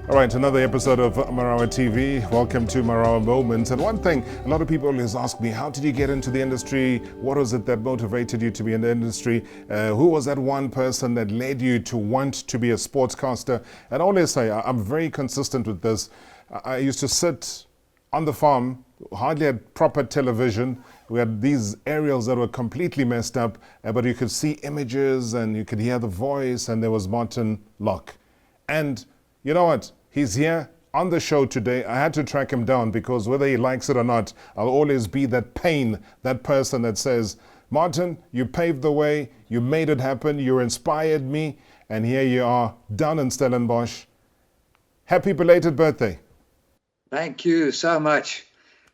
All right, another episode of Marawa TV. Welcome to Marawa Moments. And one thing, a lot of people always ask me, how did you get into the industry? What was it that motivated you to be in the industry? Who was that one person that led you to want to be a sportscaster? And I always say, I'm very consistent with this. I used to sit on the farm, hardly had proper television. We had these aerials that were completely messed up, but you could see images and you could hear the voice, and there was Martin Locke. And you know what? He's here on the show today. I had to track him down because whether he likes it or not, I'll always be that pain, that person that says, Martin, you paved the way, you made it happen, you inspired me, and here you are, down in Stellenbosch. Happy belated birthday. Thank you so much.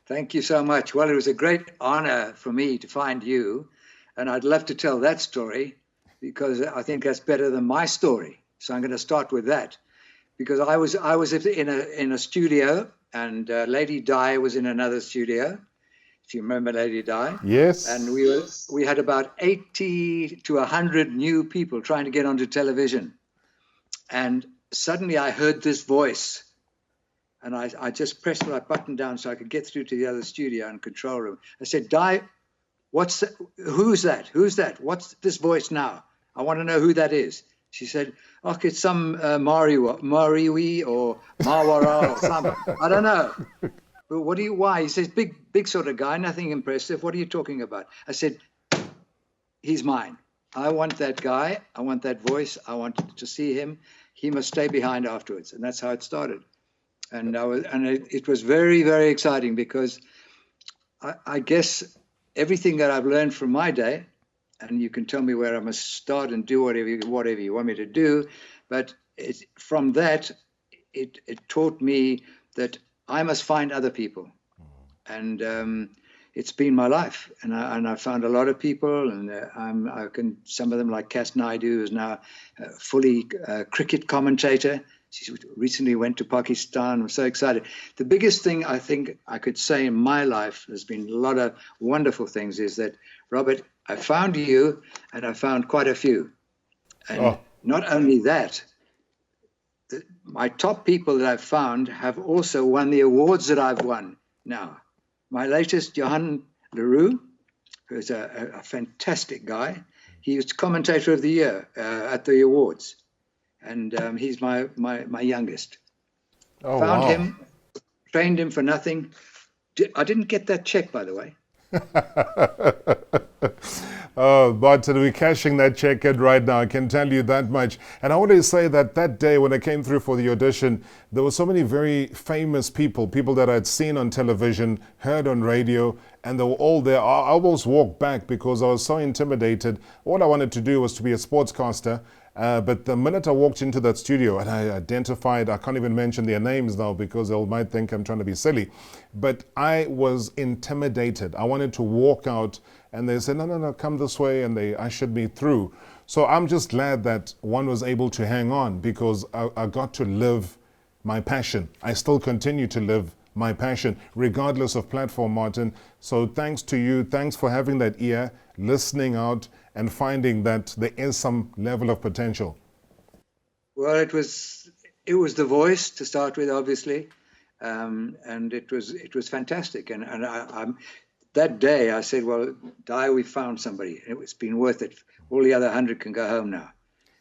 Thank you so much. Well, it was a great honor for me to find you, and I'd love to tell that story because I think that's better than my story. So I'm going to start with that. Because I was in a studio, and Lady Di was in another studio. If you remember Lady Di. Yes. And we had about 80 to 100 new people trying to get onto television. And suddenly I heard this voice, and I just pressed my button down so I could get through to the other studio and control room. I said, Di, who's that? Who's that? What's this voice now? I want to know who that is. She said, oh, it's some Mariwi or Mawara or something. I don't know. But why? He says, big sort of guy, nothing impressive. What are you talking about? I said, he's mine. I want that guy. I want that voice. I want to see him. He must stay behind afterwards. And that's how it started. And it was very, very exciting because I guess everything that I've learned from my day, and you can tell me where I must start and do whatever you want me to do. But from that, it taught me that I must find other people. And it's been my life. And I found a lot of people. And some of them, like Cass Naidu, who's now fully cricket commentator. She recently went to Pakistan. I'm so excited. The biggest thing I think I could say in my life, there's been a lot of wonderful things, is that, Robert, I found you, and I found quite a few. And not only that, my top people that I've found have also won the awards that I've won now. My latest, Johan Leroux, who's a fantastic guy. He was Commentator of the Year at the awards. And he's my youngest. Found him, trained him for nothing. I didn't get that check, by the way. Oh, but we're cashing that check in right now. I can tell you that much. And I want to say that day when I came through for the audition, there were so many very famous people that I'd seen on television, heard on radio, and they were all there. I almost walked back because I was so intimidated. All I wanted to do was to be a sportscaster. But the minute I walked into that studio and I identified, I can't even mention their names now because they might think I'm trying to be silly, but I was intimidated. I wanted to walk out and they said, no, come this way, and they ushered me through. So I'm just glad that one was able to hang on because I got to live my passion. I still continue to live my passion, regardless of platform, Martin. So thanks to you. Thanks for having that ear, listening out, and finding that there is some level of potential. Well, it was the voice to start with, obviously, and it was fantastic. And I'm that day I said, well, Di, we found somebody. It's been worth it. All the other 100 can go home now.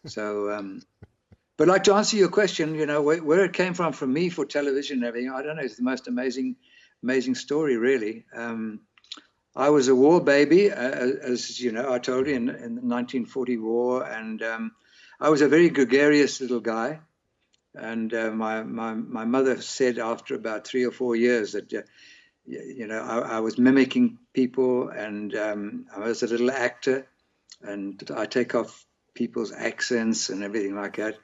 So. But like to answer your question, you know, where it came from me for television and everything, I don't know, it's the most amazing story, really. I was a war baby, as you know, I told you, in the 1940 war, and I was a very gregarious little guy. And my mother said after about 3 or 4 years that, you know, I was mimicking people, and I was a little actor, and I take off people's accents and everything like that.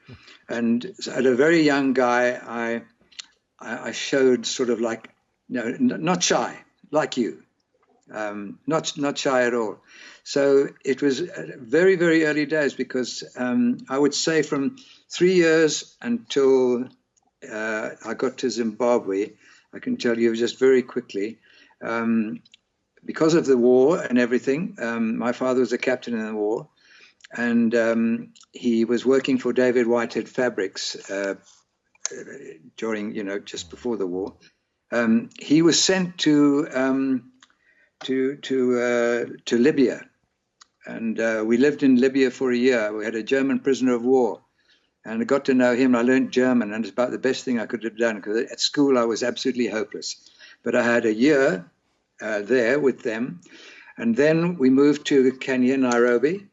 And so at a very young guy, I showed sort of like, you know, not shy, like you, not shy at all. So it was very, very early days because I would say from 3 years until I got to Zimbabwe, I can tell you just very quickly, because of the war and everything, my father was a captain in the war. And he was working for David Whitehead Fabrics during, just before the war. He was sent to Libya, and we lived in Libya for a year. We had a German prisoner of war, and I got to know him. I learned German, and it's about the best thing I could have done, because at school I was absolutely hopeless. But I had a year there with them, and then we moved to Kenya, Nairobi,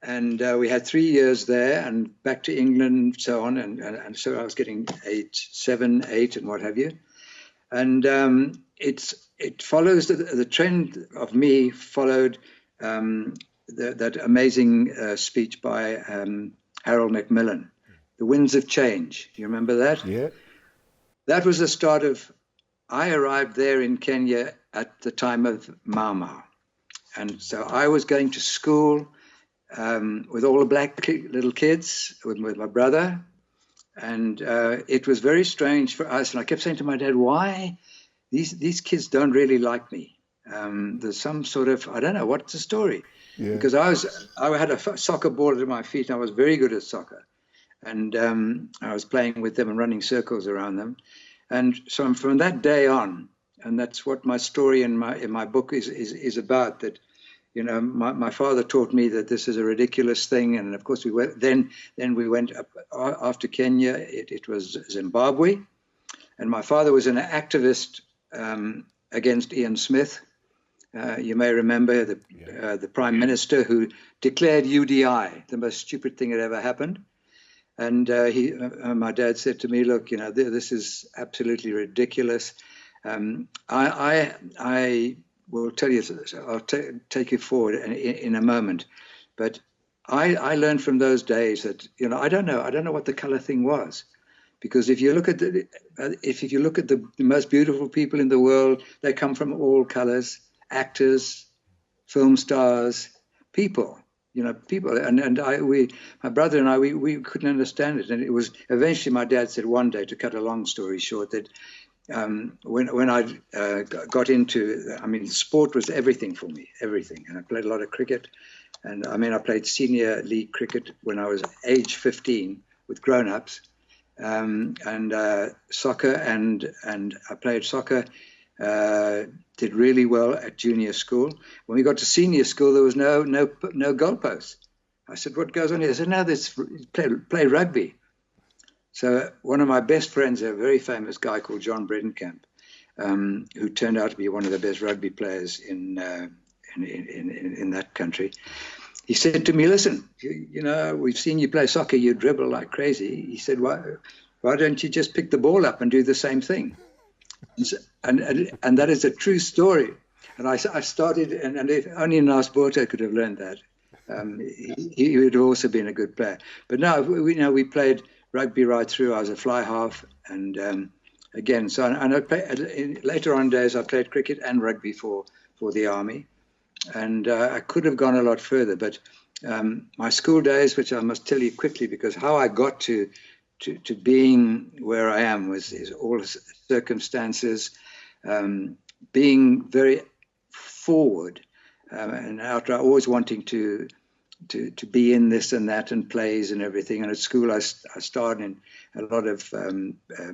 and we had 3 years there, and back to England, and so on. And so I was getting 7, 8, and what have you. And it follows the trend of me followed that amazing speech by Harold Macmillan, The Winds of Change. Do you remember that? Yeah. That was the start of. I arrived there in Kenya at the time of Mau Mau, and so I was going to school with all the black little kids, with my brother. And it was very strange for us. And I kept saying to my dad, why these kids don't really like me? There's some sort of, I don't know, what's the story? Yeah. Because I had a soccer ball at my feet, and I was very good at soccer. And I was playing with them and running circles around them. And so from that day on, and that's what my story in my book is about, that my father taught me that this is a ridiculous thing. And of course we went, then we went up after Kenya, it was Zimbabwe. And my father was an activist against Ian Smith. You may remember the Prime Minister who declared UDI, the most stupid thing that ever happened. And my dad said to me, look, this is absolutely ridiculous. I will tell you, I'll take you forward in a moment. But I learned from those days that, I don't know what the color thing was. Because if you look at the most beautiful people in the world, they come from all colors, actors, film stars, people. People, and my brother and I, we couldn't understand it. And it was eventually my dad said one day, to cut a long story short, that when I got into, sport was everything for me, everything. And I played a lot of cricket. And I played senior league cricket when I was age 15 with grown-ups, and soccer. And I played soccer, did really well at junior school. When we got to senior school, there was no goalposts. I said, what goes on here? I said, no, play rugby. So one of my best friends, a very famous guy called John Bredenkamp, who turned out to be one of the best rugby players in that country, he said to me, listen, we've seen you play soccer, you dribble like crazy. He said, why don't you just pick the ball up and do the same thing? And that is a true story. And I started, and if only Nas Borto could have learned that. He would have also been a good player. But no, we played rugby right through. I was a fly half, and again, so later on days I played cricket and rugby for the army, and I could have gone a lot further. But my school days, which I must tell you quickly, because how I got to being where I am is all circumstances, being very forward, and after always wanting to be in this and that and plays and everything. And at school, I starred in a lot of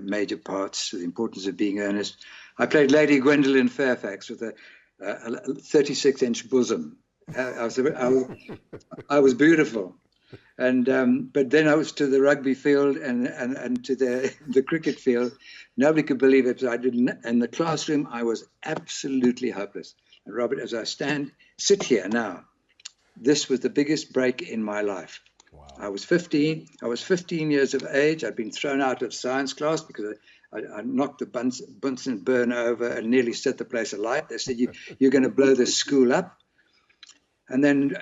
major parts. The importance of being earnest. I played Lady Gwendolyn Fairfax with a 36-inch bosom. I was beautiful. And but then I was to the rugby field and to the cricket field. Nobody could believe it. I didn't. In the classroom, I was absolutely hopeless. And Robert, as I sit here now, this was the biggest break in my life. Wow. I was 15 years of age. I'd been thrown out of science class because I knocked the Bunsen burner over and nearly set the place alight. They said, you're going to blow this school up. And then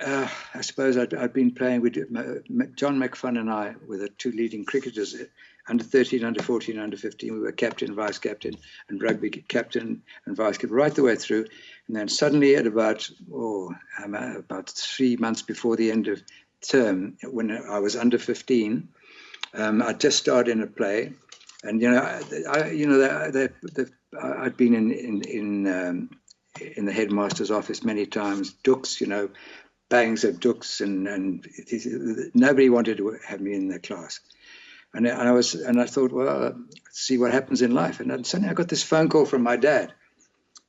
I suppose I'd been playing with John McFun and I were the two leading cricketers, under 13, under 14, under 15. We were captain, vice captain, and rugby captain and vice captain right the way through. And then suddenly at about 3 months before the end of term, when I was under 15, I just started in a play. And, I'd been in the headmaster's office many times, dooks, bangs of dooks, and nobody wanted to have me in their class. And I thought, well, let's see what happens in life. And then suddenly I got this phone call from my dad,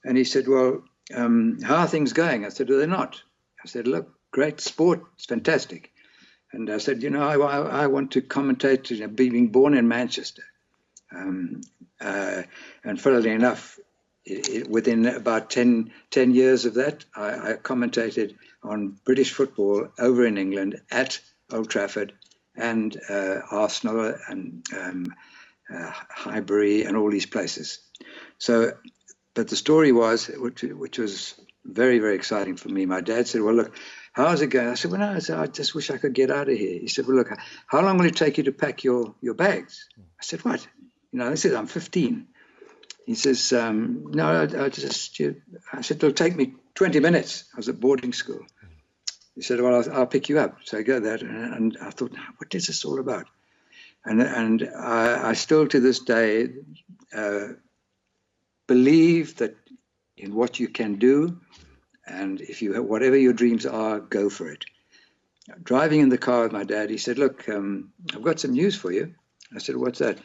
and he said, well, how are things going? I said, they're not. I said, look, great sport, it's fantastic. And I said, I want to commentate, being born in Manchester. And funnily enough, within about 10 years of that, I commentated on British football over in England at Old Trafford and Arsenal and Highbury and all these places. So, but the story was, which was very, very exciting for me. My dad said, well, look, how's it going? I said, well, no, I just wish I could get out of here. He said, well, look, how long will it take you to pack your bags? I said, what? I said, I'm 15. He says, no, I said, it'll take me 20 minutes. I was at boarding school. He said, well, I'll pick you up. So I go there, and I thought, what is this all about? And I still to this day believe that in what you can do, and if you have whatever your dreams are, go for it. Driving in the car with my dad, he said, look, I've got some news for you. I said, what's that?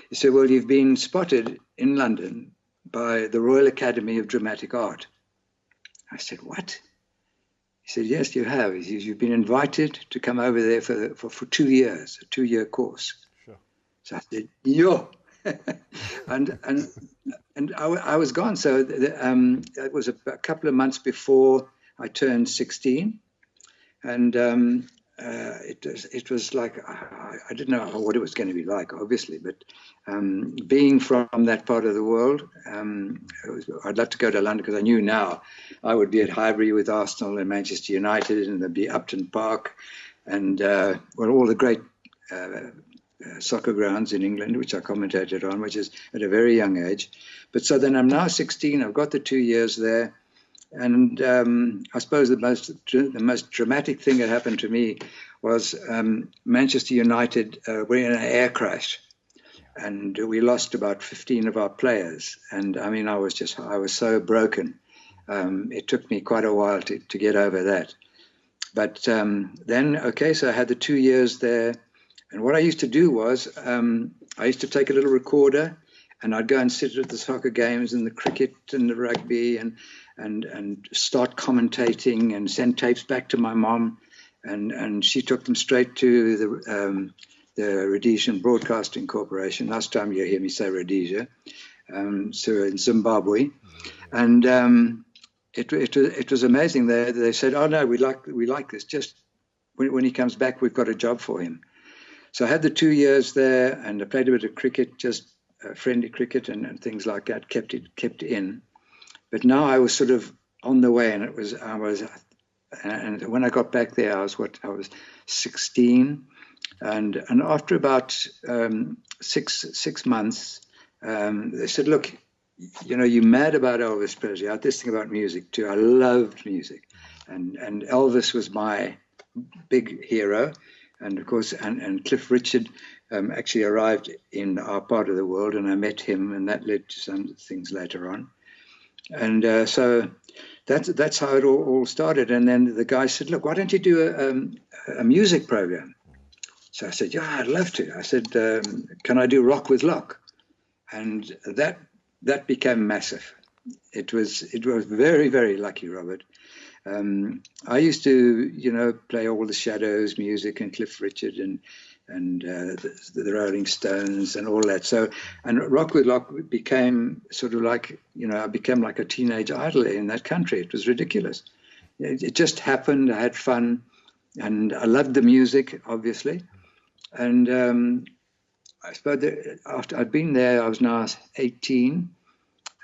He said, well, you've been spotted in London by the Royal Academy of Dramatic Art. I said, what? He said, yes, you have. He says, you've been invited to come over there for 2 years, a 2-year course. Sure. So I said, yo. and I was gone. So it was a couple of months before I turned 16. And it was like, I didn't know what it was going to be like, obviously, but being from that part of the world, I'd love to go to London because I knew now I would be at Highbury with Arsenal and Manchester United, and there'd be Upton Park and all the great soccer grounds in England, which I commentated on, which is at a very young age. But so then I'm now 16, I've got the 2 years there. And I suppose the most dramatic thing that happened to me was Manchester United were in an air crash, and we lost about 15 of our players. And I mean, I was so broken. It took me quite a while to get over that. But then, okay, so I had the 2 years there. And what I used to do was I used to take a little recorder, and I'd go and sit at the soccer games and the cricket and the rugby and start commentating and send tapes back to my mom, and she took them straight to the Rhodesian Broadcasting Corporation. Last time you hear me say Rhodesia, so in Zimbabwe, and it was amazing. They said, "Oh no, we like this. Just when he comes back, we've got a job for him." So I had the 2 years there, and I played a bit of cricket, just friendly cricket and things like that. Kept in. But now I was sort of on the way, and and when I got back there, I was 16, and after about 6 months, they said, "Look, you're mad about Elvis Presley. I had this thing about music too. I loved music, and Elvis was my big hero, and of course, and Cliff Richard actually arrived in our part of the world, and I met him, and that led to some things later on." And so that's how it all started. And then the guy said, "Look, why don't you do a music program?" So I said, "Yeah, I'd love to." I said, "Can I do Rock with Locke?" And that became massive. It was very, very lucky, Robert. I used to, play all the Shadows music and Cliff Richard and the Rolling Stones and all that. So, and Rock with Locke became sort of like, I became like a teenage idol in that country. It was ridiculous. It just happened. I had fun, and I loved the music, obviously. And I suppose that after I'd been there, I was now 18,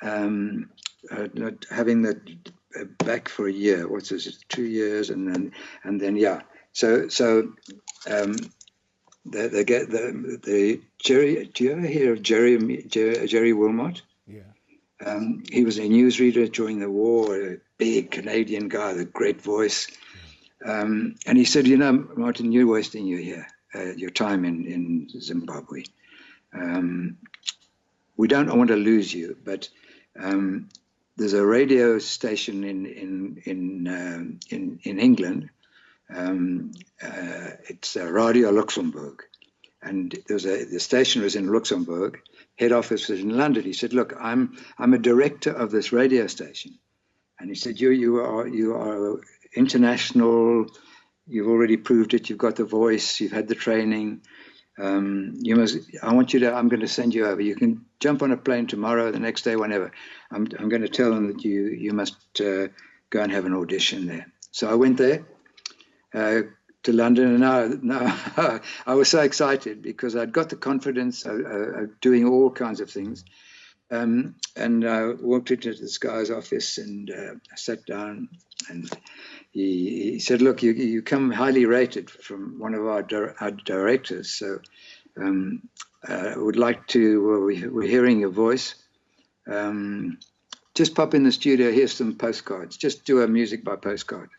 having the back for a year. What's this? 2 years, and then yeah. So the Jerry. Do you ever hear of Jerry Wilmot? Yeah. He was a newsreader during the war, a big Canadian guy with a great voice. And he said, "Martin, you're wasting your time in Zimbabwe. We don't want to lose you, but there's a radio station in England. It's Radio Luxembourg, and the station was in Luxembourg, head office was in London. He said, "Look, I'm a director of this radio station," and he said, "You are international. You've already proved it. You've got the voice. You've had the training. You must. I want you to. I'm going to send you over. You can jump on a plane tomorrow, the next day, whenever. I'm going to tell them that you must go and have an audition there." So I went there to London, and now I was so excited because I'd got the confidence of doing all kinds of things. And I walked into this guy's office, and I sat down, and he said, "Look, you come highly rated from one of our directors, so I would like to, we're hearing your voice. Just pop in the studio, here's some postcards. Just do a music by postcard."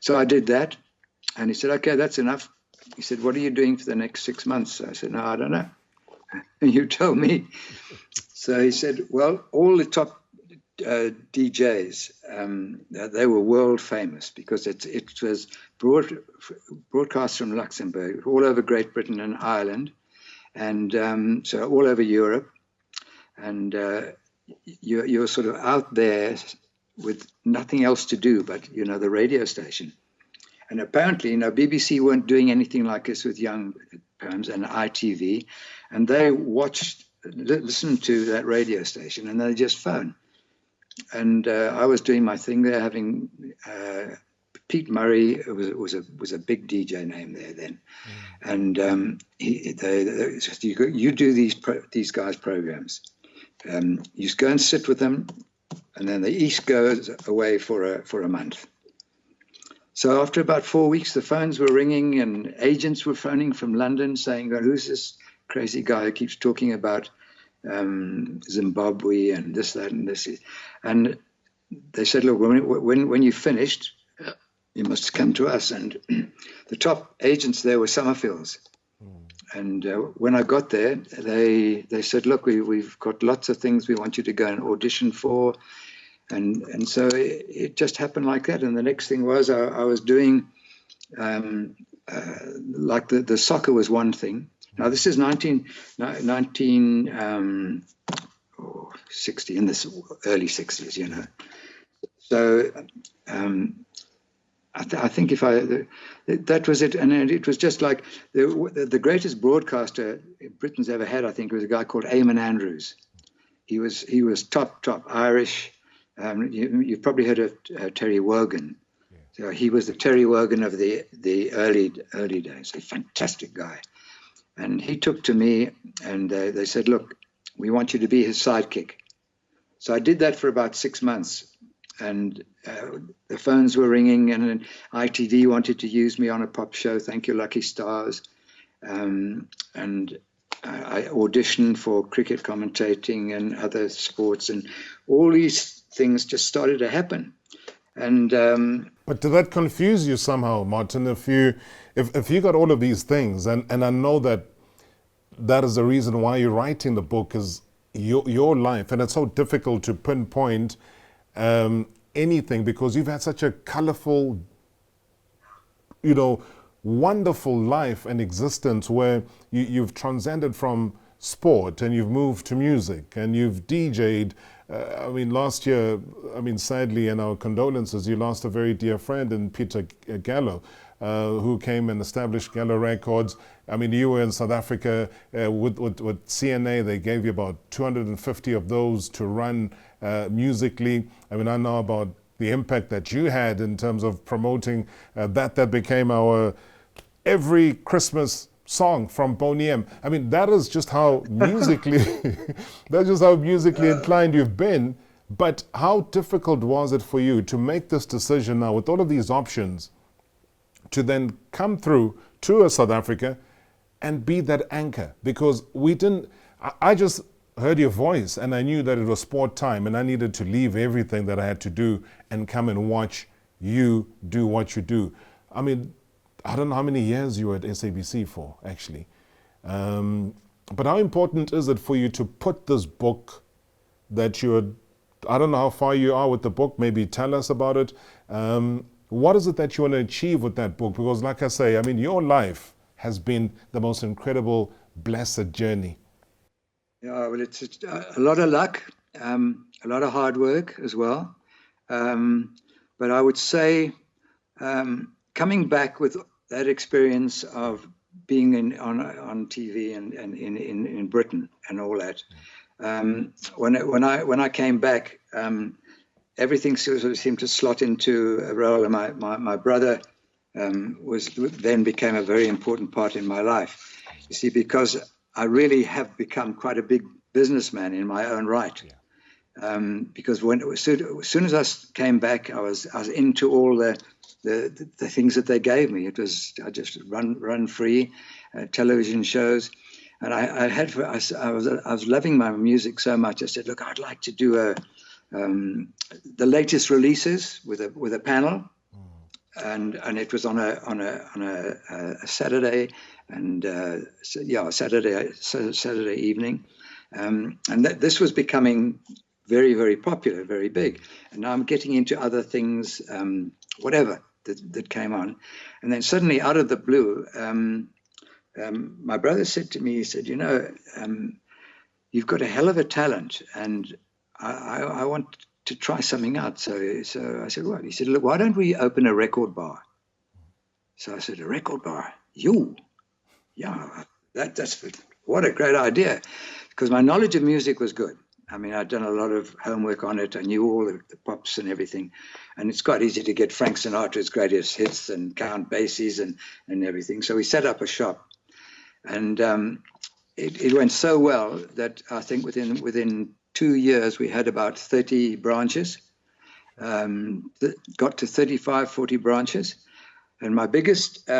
So I did that, and he said, "Okay, that's enough." He said, "What are you doing for the next 6 months?" I said, "No, I don't know." "You tell me." So he said, "Well, all the top DJs, they were world famous because it was broadcast from Luxembourg all over Great Britain and Ireland, and so all over Europe, and you're sort of out there with nothing else to do but the radio station." And apparently, BBC weren't doing anything like this with young poems, and ITV, and they listened to that radio station, and they just phone. And I was doing my thing there, having Pete Murray was a big DJ name there then, and they said, "You do these guys' programs. You just go and sit with them, and then the East goes away for a month." So after about 4 weeks, the phones were ringing, and agents were phoning from London saying, "Who's this crazy guy who keeps talking about Zimbabwe and this, that, and this?" And they said, "Look, when you finished, you must come to us." And the top agents there were Summerfields. And when I got there, they said, "Look, we've got lots of things we want you to go and audition for." And so it just happened like that. And the next thing was I was doing, like the soccer was one thing. Now, this is 1960, in the early 60s, So I think that was it. And it was just like the greatest broadcaster Britain's ever had, I think, was a guy called Eamon Andrews. He was top Irish. You've probably heard of Terry Wogan. So he was the Terry Wogan of the early days. A fantastic guy. And he took to me, and they said, "Look, we want you to be his sidekick." So I did that for about 6 months, and the phones were ringing, and ITV wanted to use me on a pop show, Thank You Lucky Stars, and I auditioned for cricket commentating and other sports, and all these things just started to happen. And but did that confuse you somehow, Martin? If you got all of these things, and I know that is the reason why you're writing the book, is your life, and it's so difficult to pinpoint anything because you've had such a colorful, wonderful life and existence where you've transcended from sport and you've moved to music and you've DJ'd. Last year, sadly, and our condolences, you lost a very dear friend in Peter Gallo, who came and established Gallo Records. You were in South Africa with CNA. They gave you about 250 of those to run musically. I know about the impact that you had in terms of promoting that became our every Christmas song from Boney M. That is just how musically inclined you've been. But how difficult was it for you to make this decision now with all of these options to then come through to South Africa and be that anchor? Because I just heard your voice and I knew that it was sport time and I needed to leave everything that I had to do and come and watch you do what you do. I don't know how many years you were at SABC for, actually. But how important is it for you to put this book that I don't know how far you are with the book, maybe tell us about it. What is it that you want to achieve with that book? Because like I say, your life has been the most incredible, blessed journey? Yeah, well, it's a lot of luck, a lot of hard work as well. But I would say coming back with that experience of being on TV and in Britain and all that, when I came back, everything sort of seemed to slot into a role. And my brother then became a very important part in my life. You see, because I really have become quite a big businessman in my own right. Yeah. Because as soon as I came back, I was into all the things that they gave me. I just run free, television shows, and I was loving my music so much. I said, look, I'd like to do the latest releases with a panel, and it was on a Saturday, and Saturday evening, and this was becoming very, very popular, very big. And now I'm getting into other things, whatever that came on. And then suddenly, out of the blue, my brother said to me, he said, you've got a hell of a talent, and I want to try something out. So I said, what? He said, look, why don't we open a record bar? So I said, a record bar? You? Yeah, that's what a great idea. Because my knowledge of music was good. I mean, I'd done a lot of homework on it. I knew all the pops and everything. And it's quite easy to get Frank Sinatra's greatest hits and Count Basie's and everything. So we set up a shop. And it went so well that I think within 2 years, we had about 30 branches, got to 35, 40 branches. And my biggest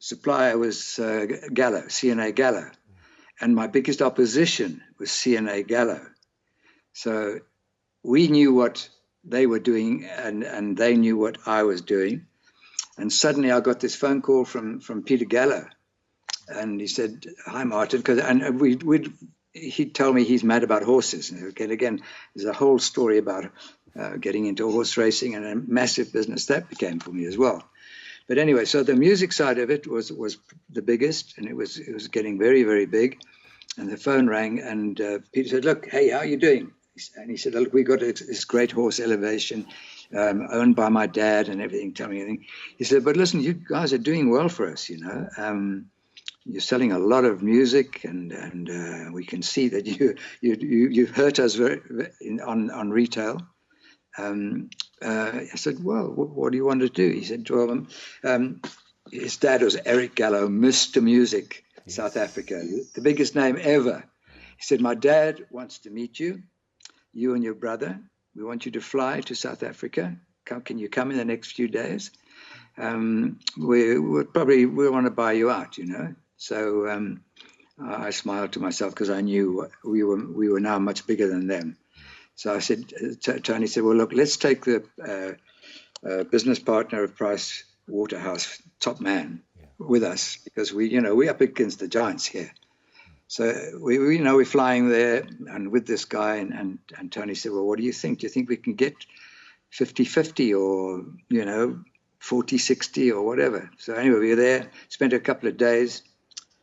supplier was Gallo, CNA Gallo. And my biggest opposition was CNA Gallo. So we knew what they were doing, and they knew what I was doing. And suddenly I got this phone call from Peter Gallo. And he said, hi, Martin. He told me he's mad about horses. And again, there's a whole story about getting into horse racing, and a massive business that became for me as well. But anyway, so the music side of it was the biggest, and it was getting very, very big. And the phone rang, and Peter said, look, hey, how are you doing? And he said, look, we got this great horse, Elevation, owned by my dad and everything, tell me everything. He said, but listen, you guys are doing well for us, You're selling a lot of music, and we can see that you've hurt us on retail. I said, well, what do you want to do? He said, well, his dad was Eric Gallo, Mr. Music, yes. South Africa, the biggest name ever. He said, my dad wants to meet you, you and your brother. We want you to fly to South Africa. Can you come in the next few days? We want to buy you out, So I smiled to myself because I knew we were now much bigger than them. So I said, Tony said, well, look, let's take the business partner of Price Waterhouse, top man, with us, because we're up against the giants here. So we're flying there and with this guy, and Tony said, well, what do you think? Do you think we can get 50-50 or, 40-60 or whatever? So anyway, we were there, spent a couple of days,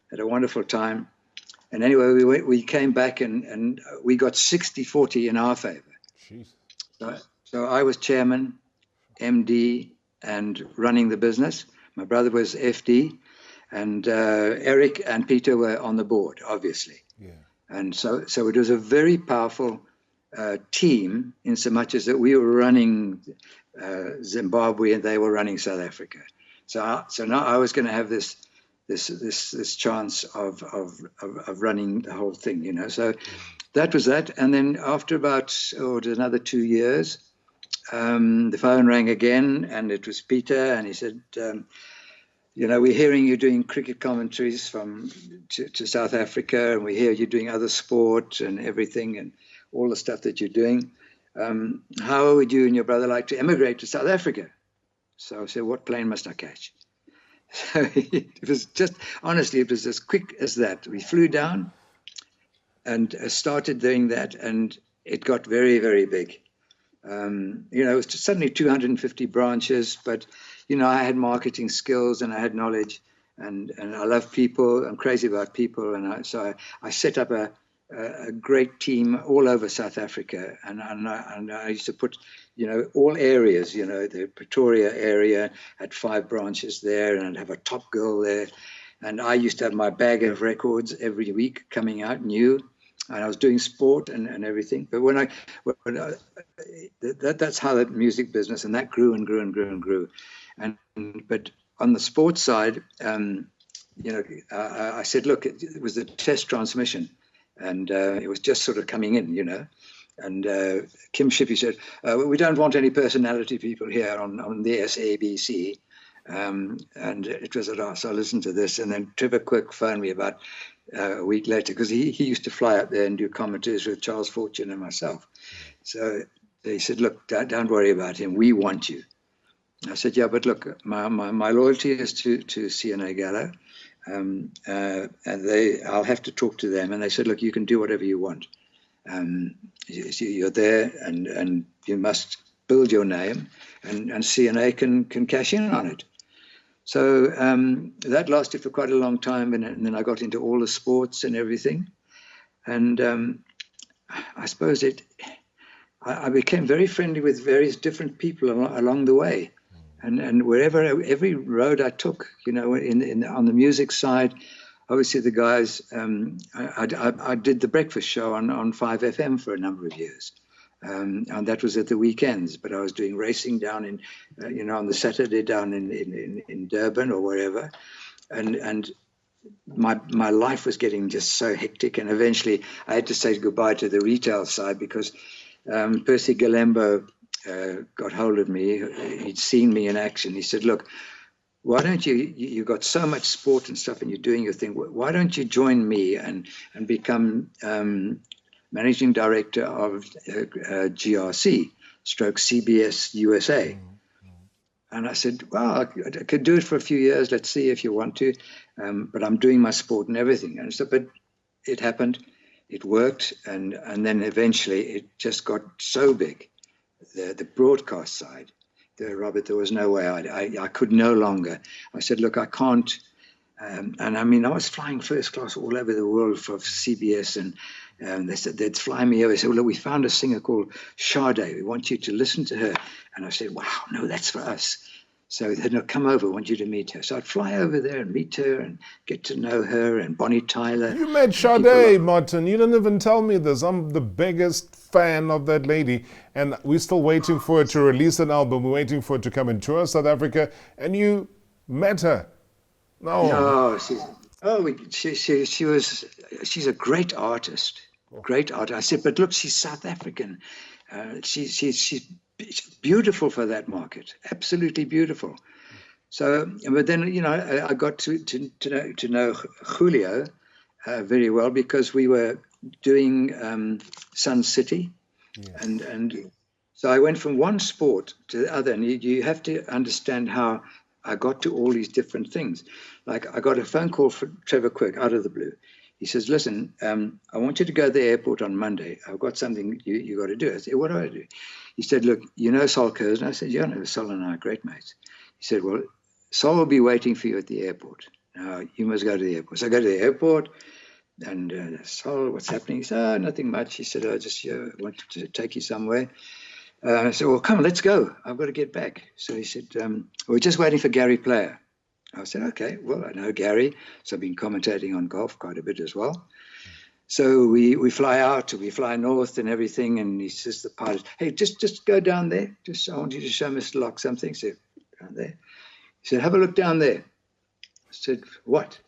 had a wonderful time. And anyway, we came back and we got 60-40 in our favor. So I was chairman, MD, and running the business. My brother was FD, and Eric and Peter were on the board, obviously. Yeah. And so it was a very powerful team, in so much as that we were running Zimbabwe and they were running South Africa. So now I was going to have this chance of running the whole thing, So that was that. And then after about another 2 years, the phone rang again, and it was Peter, and he said, we're hearing you doing cricket commentaries to South Africa, and we hear you doing other sport and everything and all the stuff that you're doing. How would you and your brother like to emigrate to South Africa? So I said, what plane must I catch? So it was just, honestly, it was as quick as that. We flew down and started doing that, and it got very, very big. It was suddenly 250 branches, but, I had marketing skills and I had knowledge, and I love people. I'm crazy about people, and so I set up a great team all over South Africa, and I used to put, all areas, the Pretoria area had 5 branches there, and I'd have a top girl there, and I used to have my bag of records every week coming out new, and I was doing sport and everything. But that's how that music business, and that grew and grew and grew and grew, but on the sports side, I said, look, it was the test transmission. And it was just sort of coming in, And Kim Shippey said, we don't want any personality people here on the SABC. And it was at us. I listened to this. And then Trevor Quick phoned me about a week later, because he used to fly up there and do commentaries with Charles Fortune and myself. So he said, look, don't worry about him. We want you. I said, yeah, but look, my loyalty is to CNA Gallo. And I'll have to talk to them. And they said, look, you can do whatever you want. You're there, and you must build your name, and CNA can cash in on it. So that lasted for quite a long time, and then I got into all the sports and everything. And I suppose I became very friendly with various different people along the way. And wherever, every road I took, on the music side, obviously the guys, I did the breakfast show on 5FM for a number of years. And that was at the weekends, but I was doing racing down in, on the Saturday down in Durban or wherever. And my life was getting just so hectic. And eventually I had to say goodbye to the retail side, because Percy Galembo got hold of me. He'd seen me in action. He said, look, why don't you got so much sport and stuff and you're doing your thing. Why don't you join me and become managing director of GRC stroke CBS USA? And I said, well, I could do it for a few years. Let's see if you want to. But I'm doing my sport and everything. And so, but it happened. It worked. And then eventually it just got so big. The broadcast side, Robert, there was no way I could no longer. I said, look, I can't. And I mean, I was flying first class all over the world for CBS, and they said they'd fly me over. They said, well, look, we found a singer called Sade. We want you to listen to her. And I said, wow, no, that's for us. So they said, no, come over. I want you to meet her. So I'd fly over there and meet her and get to know her, and Bonnie Tyler. You met Sade, Martin. You didn't even tell me this. I'm the biggest fan of that lady. And we're still waiting for her to release an album. We're waiting for her to come and tour South Africa. And you met her. No. She's a great artist. Great artist. I said, but look, she's South African. She's beautiful for that market. Absolutely beautiful. So, but then, I got to know Julio very well, because we were doing Sun City. Yes. And so I went from one sport to the other. And you have to understand how I got to all these different things. Like, I got a phone call from Trevor Quick out of the blue. He says, listen, I want you to go to the airport on Monday. I've got something you got to do. I said, what do I do? He said, look, Sol Kersner? I said, yeah, no, Sol and I are great mates. He said, well, Sol will be waiting for you at the airport. Now, you must go to the airport. So I go to the airport, and Sol, what's happening? He said, oh, nothing much. He said, I just want to take you somewhere. I said, well, come on, let's go. I've got to get back. So he said, we're just waiting for Gary Player. I said, okay, well, I know Gary, so I've been commentating on golf quite a bit as well. So we fly out, we fly north and everything, and he says to the pilot, hey, just go down there. I want you to show Mr. Locke something. So down there. He said, have a look down there. I said, what?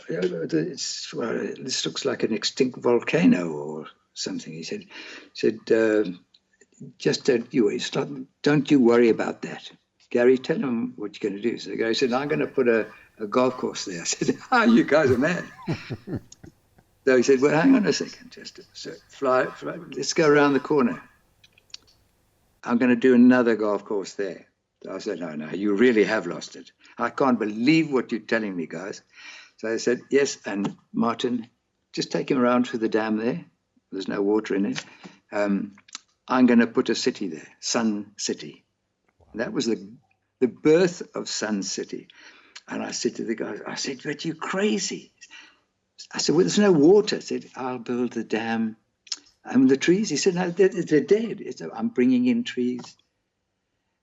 This looks like an extinct volcano or something. He said, just don't you worry about that. Gary, tell him what you're going to do. So Gary said, I'm going to put a golf course there. I said, you guys are mad. So he said, well, hang on a second, Chester. So fly, let's go around the corner. I'm going to do another golf course there. So I said, no, you really have lost it. I can't believe what you're telling me, guys. So I said, yes, and Martin, just take him around to the dam there. There's no water in it. I'm going to put a city there, Sun City. That was the the birth of Sun City. And I said to the guys, I said, but you're crazy. I said, well, there's no water. I said, I'll build the dam. And the trees, he said, no, they're dead. I'm bringing in trees.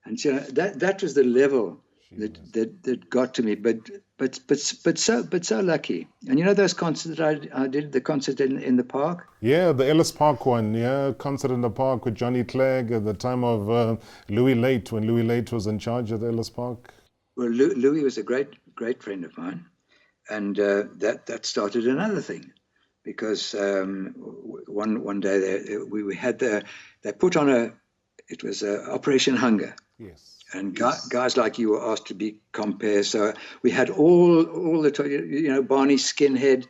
And so that was the level that got to me, but so lucky. And you know those concerts that I did, the concert in the park? Yeah, the Ellis Park one, yeah, concert in the park with Johnny Clegg at the time of Louis Late, when Louis Late was in charge of the Ellis Park. Well, Louis was a great friend of mine, and that started another thing, because one day we had they put on it was Operation Hunger. Yes. And guys like you were asked to be compare. So we had all the Barney Skinhead,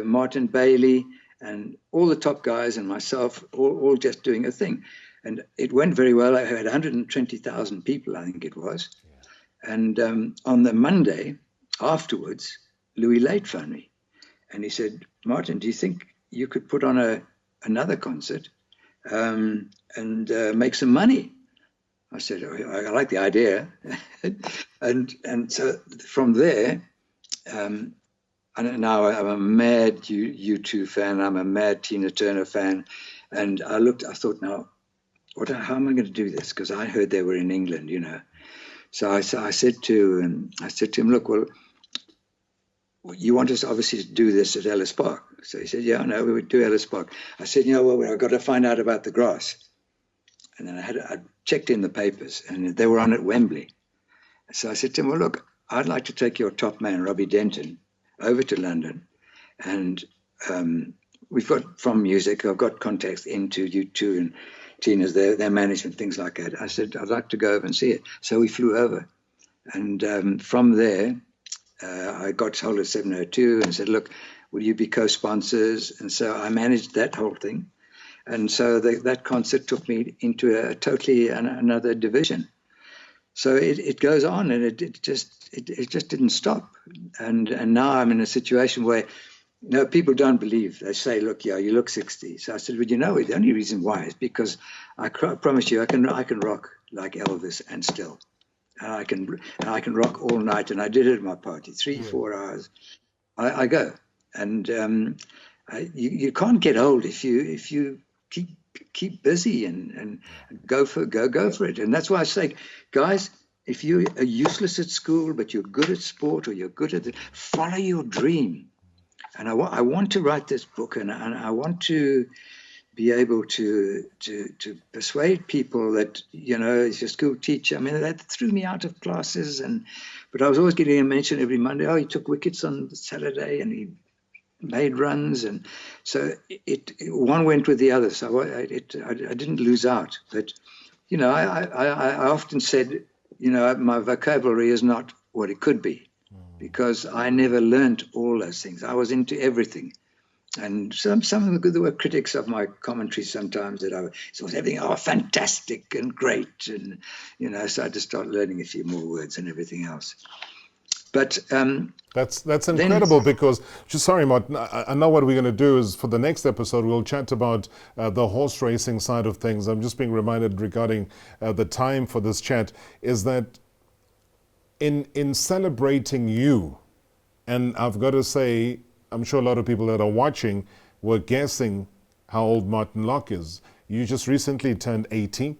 Martin Bailey, and all the top guys, and myself, all just doing a thing. And it went very well. I had 120,000 people, I think it was. Yeah. And on the Monday afterwards, Louis Late phoned me, and he said, Martin, do you think you could put on another concert and make some money? I said, I like the idea. and so from there, and now I'm a mad U2 fan. I'm a mad Tina Turner fan. And I thought, now, how am I going to do this? Because I heard they were in England, you know. So I said to him, look, well, you want us obviously to do this at Ellis Park. So he said, yeah, no, we would do Ellis Park. I said, I've got to find out about the grass. And then I checked in the papers, and they were on at Wembley. So I said to him, well, look, I'd like to take your top man, Robbie Denton, over to London. And we've got, from music, I've got contacts into U2 and Tina's, their management, things like that. I said, I'd like to go over and see it. So we flew over. And from there, I got hold of 702 and said, look, will you be co-sponsors? And so I managed that whole thing. And so that concert took me into a totally another division. So it goes on, and it just didn't stop. And now I'm in a situation where, people don't believe. They say, look, yeah, you look 60. So I said, well, the only reason why is because I promise you, I can rock like Elvis and still. And I can rock all night. And I did it at my party, 3-4 hours. I go. And you can't get old if you keep busy and go for it. And that's why I say, guys, if you are useless at school but you're good at sport, or you're good at it, follow your dream. And I want to write this book, and I want to be able to persuade people that, as a school teacher, I mean, that threw me out of classes, but I was always getting a mention every Monday. Oh, he took wickets on Saturday, and he made runs, and so one went with the other. So I didn't lose out. But I often said, my vocabulary is not what it could be, because I never learned all those things. I was into everything, and some of there were critics of my commentary sometimes that I was everything fantastic and great, and so I had to start learning a few more words and everything else. But that's incredible, because, sorry, Martin, I know what we're going to do is, for the next episode, we'll chat about the horse racing side of things. I'm just being reminded regarding the time for this chat, is that in celebrating you, and I've got to say, I'm sure a lot of people that are watching were guessing how old Martin Locke is. You just recently turned 80.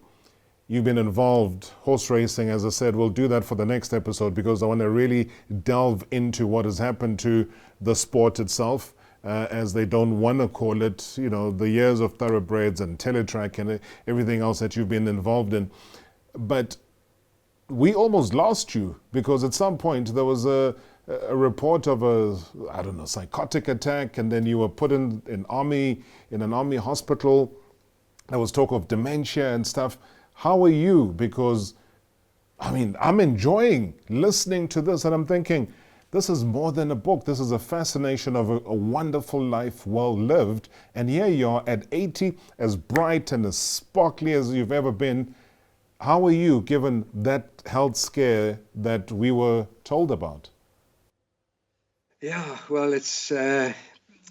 You've been involved horse racing, as I said. We'll do that for the next episode, because I want to really delve into what has happened to the sport itself, as they don't want to call it, the years of thoroughbreds and teletrack and everything else that you've been involved in. But we almost lost you, because at some point there was a report of a psychotic attack, and then you were put in an army hospital. There was talk of dementia and stuff. How are you? Because, I'm enjoying listening to this, and I'm thinking, this is more than a book. This is a fascination of a wonderful life well lived. And here you are at 80, as bright and as sparkly as you've ever been. How are you, given that health scare that we were told about? Yeah, well, it's, I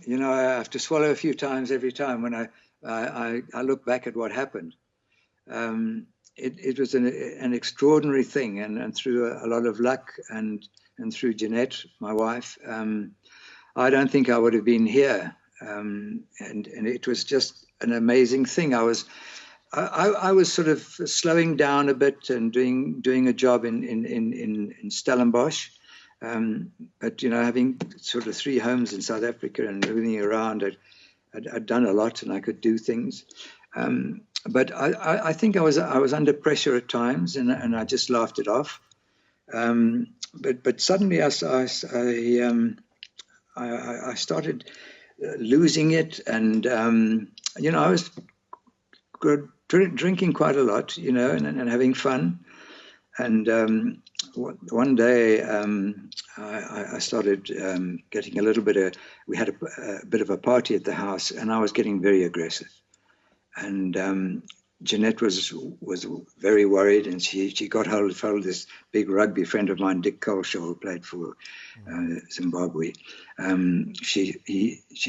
have to swallow a few times every time when I look back at what happened. it was an extraordinary thing, and through a lot of luck and through Jeanette, my wife, I don't think I would have been here. And it was just an amazing thing. I was sort of slowing down a bit and doing a job in Stellenbosch. But, you know, having sort of 3 homes in South Africa and moving around, I'd done a lot and I could do things. But I think I was under pressure at times, and I just laughed it off. But suddenly I started losing it, and you know, I was drinking quite a lot, you know, and having fun. And one day I started getting a little bit of. We had a bit of a party at the house, and I was getting very aggressive. And Jeanette was very worried, and she got hold of this big rugby friend of mine, Dick Colshaw, who played for Zimbabwe. She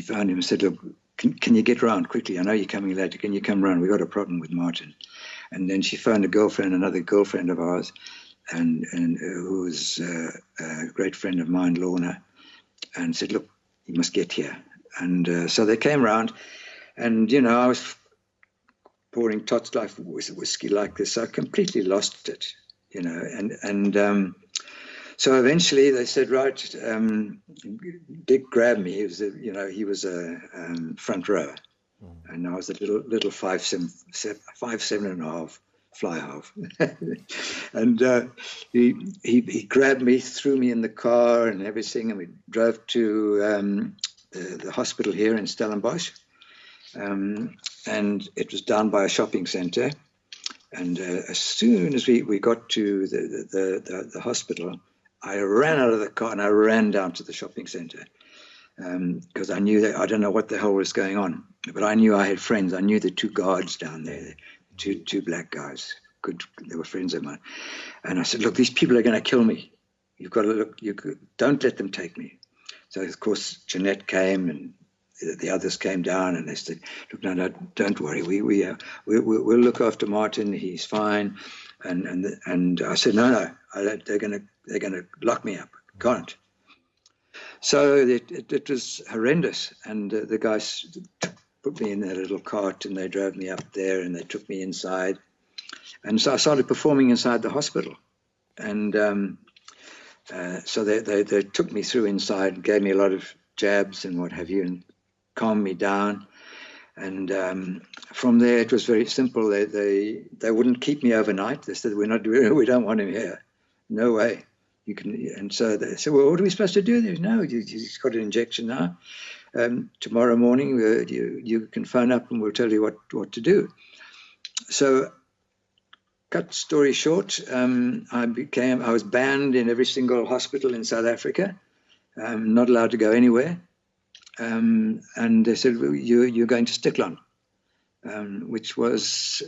found him and said, "Look, can you get round quickly? I know you're coming later. Can you come round? We've got a problem with Martin." And then she phoned another girlfriend of ours, and who was a great friend of mine, Lorna, and said, "Look, you must get here." And so they came round, and you know, I was pouring Tots Life whiskey like this. I completely lost it, you know. And so eventually they said, right, Dick grabbed me. He was a front row, and I was a little 5'7.5" fly half. And he grabbed me, threw me in the car and everything, and we drove to the hospital here in Stellenbosch. And it was down by a shopping centre. And as soon as we got to the hospital, I ran out of the car and I ran down to the shopping centre, because I knew that I don't know what the hell was going on, but I knew I had friends. I knew the 2 guards down there, two black guys. They were friends of mine. And I said, "Look, these people are going to kill me. You've got to look. Don't let them take me." So of course Jeanette came, and the others came down, and they said, "Look, no, don't worry. We'll look after Martin. He's fine." And I said, "No, they're going to lock me up. Can't." So it was horrendous. And the guys put me in their little cart, and they drove me up there, and they took me inside. And so I started performing inside the hospital. And so they took me through inside, gave me a lot of jabs and what have you, and calmed me down. And from there it was very simple. They wouldn't keep me overnight. They said, we don't want him here. No way. You can. And so they said, "Well, what are we supposed to do?" They said, "No, he's got an injection now. Tomorrow morning you can phone up and we'll tell you what to do." So cut story short, I was banned in every single hospital in South Africa. Not allowed to go anywhere. And they said, "Well, you're going to Stikland," which was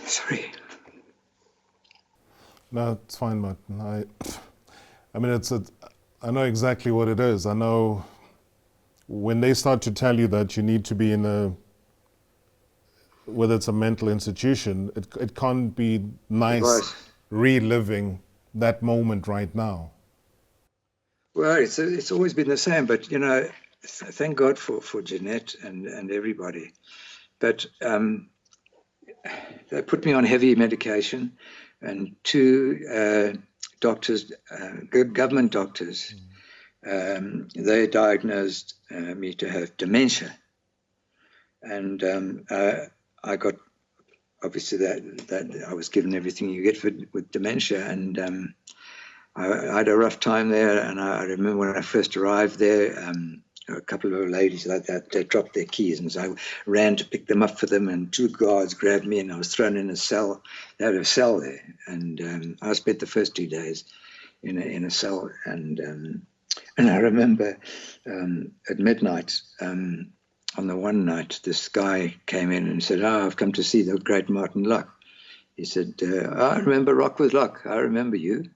sorry. No, it's fine, Martin. I mean, I know exactly what it is. I know when they start to tell you that you need to be in whether it's a mental institution, it can't be nice reliving that moment right now. Well, it's always been the same, but you know, thank God for Jeanette and everybody. But they put me on heavy medication, and 2 doctors, government doctors, they diagnosed me to have dementia. And I got, obviously, that I was given everything you get with dementia, and I had a rough time there. And I remember when I first arrived there, a couple of ladies like that, they dropped their keys, and so I ran to pick them up for them, and 2 guards grabbed me, and I was thrown in a cell. They had a cell there, and I spent the first 2 days in a cell. And I remember at midnight, on the one night, this guy came in and said, "Oh, I've come to see the great Martin Locke." He said, "I remember Rock with Locke. I remember you."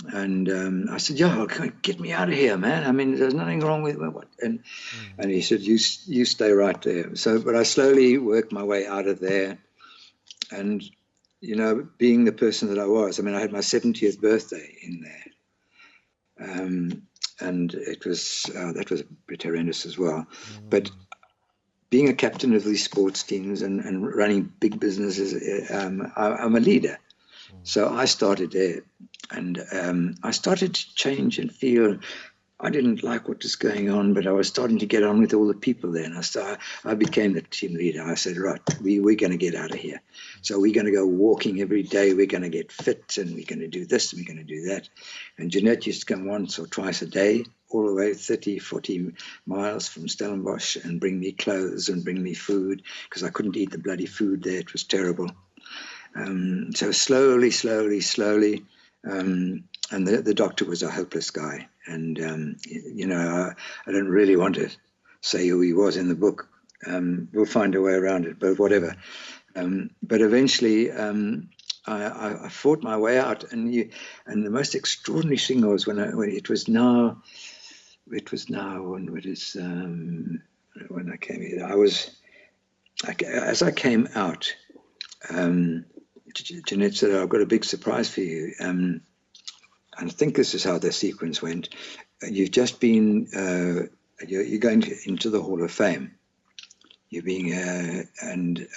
And I said, "Yeah, get me out of here, man. I mean, there's nothing wrong with what." And he said, "You stay right there." So, but I slowly worked my way out of there, and being the person that I was, I mean, I had my 70th birthday in there, and it was that was a bit horrendous as well. But being a captain of these sports teams and running big businesses, I'm a leader. So I started there, and I started to change and feel I didn't like what was going on, but I was starting to get on with all the people there. And I became the team leader. I said, right, we're going to get out of here. So we're going to go walking every day. We're going to get fit, and we're going to do this, and we're going to do that. And Jeanette used to come once or twice a day, all the way 30, 40 miles from Stellenbosch, and bring me clothes and bring me food, because I couldn't eat the bloody food there. It was terrible. So slowly, and the doctor was a hopeless guy. And, I don't really want to say who he was in the book. We'll find a way around it, but whatever. But eventually, I fought my way out. And the most extraordinary thing was when I came here, as I came out, Jeanette said, "I've got a big surprise for you." And I think this is how the sequence went. You've just been, you're going into the Hall of Fame. You're being, and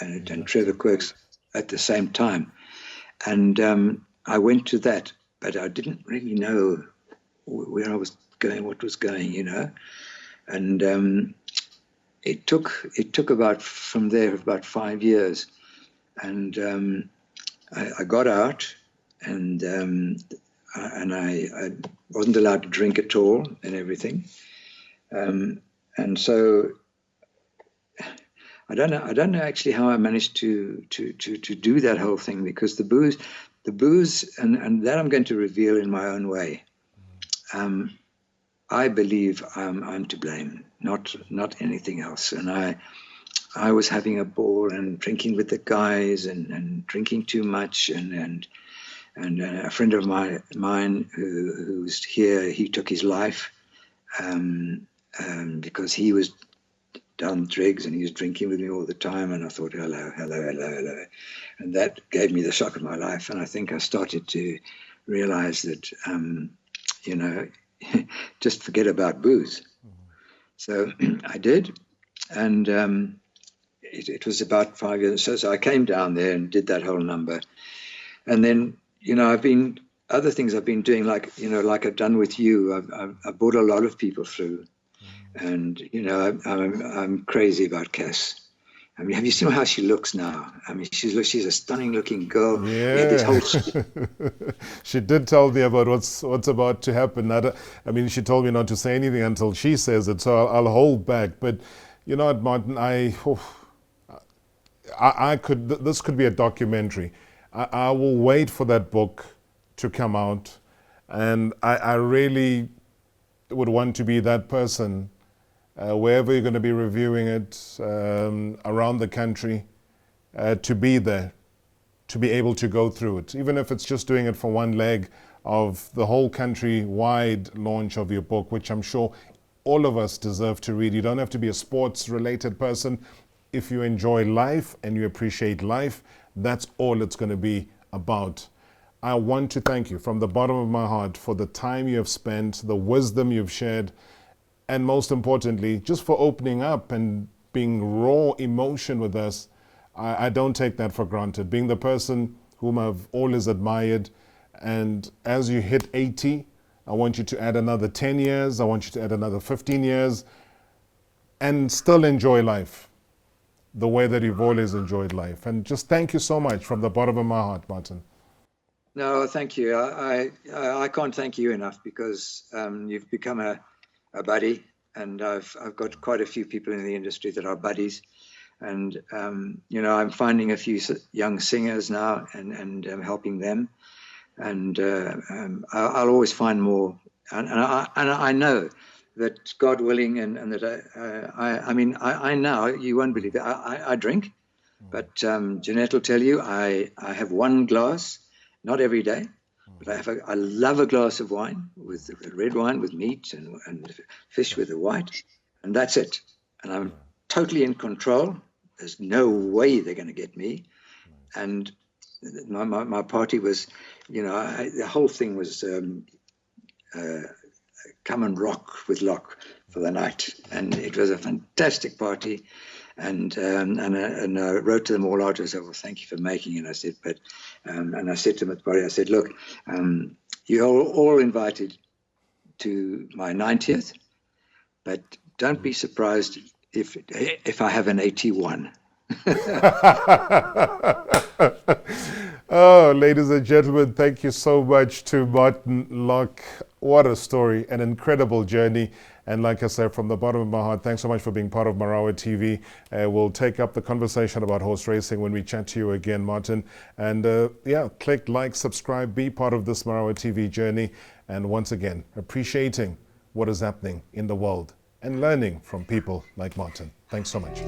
Trevor Quirks at the same time. And I went to that, but I didn't really know where I was going, what was going, And it took about, from there, about 5 years. And I got out, and I wasn't allowed to drink at all and everything. And so I don't know actually how I managed to do that whole thing, because the booze, and that I'm going to reveal in my own way. I believe I'm to blame, not anything else. And I was having a ball and drinking with the guys and drinking too much, and a friend of mine who's here, he took his life because he was down dregs and he was drinking with me all the time. And I thought, hello. And that gave me the shock of my life. And I think I started to realize that, just forget about booze. So I did. And it was about 5 years. So I came down there and did that whole number. And then, other things I've been doing, like I've done with you. I've brought a lot of people through. And, I'm crazy about Cass. I mean, have you seen how she looks now? I mean, she's a stunning looking girl. Yeah. This whole She did tell me about what's about to happen. I mean, she told me not to say anything until she says it, so I'll hold back. But you know what, Martin, this could be a documentary. I will wait for that book to come out, and I really would want to be that person, wherever you're going to be reviewing it, around the country, to be there, to be able to go through it, even if it's just doing it for one leg of the whole country-wide launch of your book, which I'm sure all of us deserve to read. You don't have to be a sports-related person. If you enjoy life and you appreciate life, that's all it's going to be about. I want to thank you from the bottom of my heart for the time you have spent, the wisdom you've shared, and most importantly, just for opening up and being raw emotion with us. I don't take that for granted. Being the person whom I've always admired, and as you hit 80, I want you to add another 10 years, I want you to add another 15 years, and still enjoy life the way that you've always enjoyed life. And just thank you so much from the bottom of my heart, Martin. No, thank you. I can't thank you enough, because you've become a buddy, and I've got quite a few people in the industry that are buddies, and I'm finding a few young singers now and helping them, and I'll always find more, and I know that God willing, and that I now, you won't believe it, I drink, but Jeanette will tell you I have one glass. Not every day, But I love a glass of wine, with red wine with meat and fish with the white, and that's it. And I'm totally in control. There's no way they're going to get me. And my party was, the whole thing was come and rock with Locke for the night, and it was a fantastic party. And I wrote to them all out. I said, "Well, thank you for making it." I said, "But," and I said to them at the party, I said, "Look, you're all invited to my 90th, but don't be surprised if I have an 81." Oh, ladies and gentlemen, thank you so much to Martin Locke. What a story, an incredible journey. And like I said, from the bottom of my heart, thanks so much for being part of Marawa TV. We'll take up the conversation about horse racing when we chat to you again, Martin. And click like, subscribe, be part of this Marawa TV journey. And once again, appreciating what is happening in the world and learning from people like Martin. Thanks so much.